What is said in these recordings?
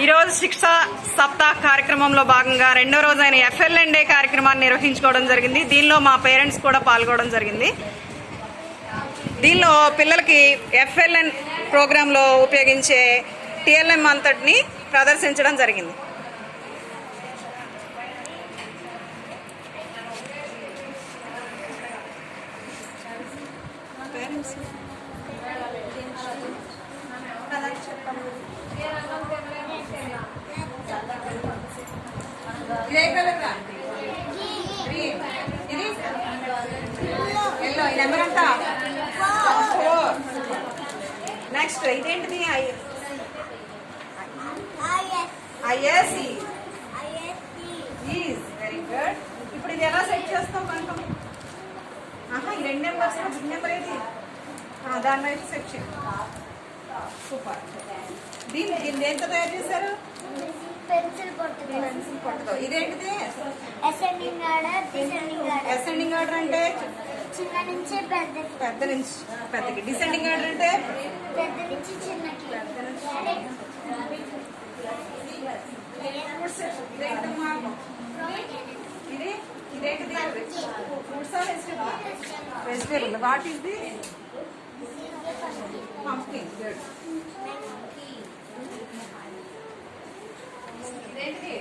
ఈరోజు శిక్షా సప్తాహ్ కార్యక్రమంలో భాగంగా రెండో రోజైన ఎఫ్ఎల్ఎన్ డే కార్యక్రమాన్ని నిర్వహించుకోవడం జరిగింది. దీనిలో మా పేరెంట్స్ కూడా పాల్గొనడం జరిగింది. దీనిలో పిల్లలకి ఎఫ్ఎల్ఎన్ ప్రోగ్రాంలో ఉపయోగించే టిఎల్ఎం అంతటిని ప్రదర్శించడం జరిగింది. నెక్స్ట్ ఇదేంటిది? ఐఎస్ఈ. Very good. ఇప్పుడు ఇది ఎలా సెట్ చేస్తాం కనుక? ఈ రెండు నెంబర్స్ బిగ్ నెంబర్ ఏది? దాని వైపు సెట్ చేయండి. సూపర్. దీన్ని దేంతో తయారు చేశారు? పెన్సిల్ పట్టుతో. ఇదేంటిది? అసెండింగ్ ఆర్డర్ అంటే చిన్న నుంచి పెద్ద నుంచి పెద్దకి. డిసెండింగ్ ఆర్డర్ అంటే పెద్ద నుంచి చిన్నకి. ఇదేంటిది? Fruits are vegetable. What is the? Pumpkin. Good. ఇదేంటిది?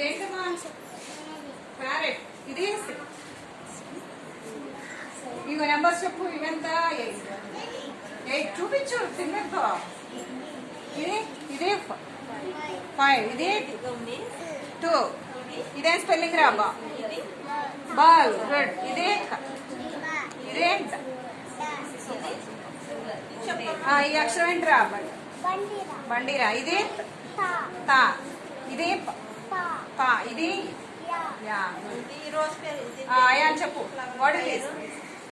ఏంటమ్మా? క్యారెట్. ఇది ఇవి నెంబర్స్ చెప్పు. ఇవెంత? 8 చూపించు. తిన్నతో ఇది 5. ఇది 2. ఇదేం స్పెల్లింగ్ రాబా? బాల్. గుడ్. ఇదేంట? ఈ అక్షరం ఏంటి రాబా? బండిరా. ఇది తా. ఇది పా. ఇది యా. అని చెప్పు. What is this?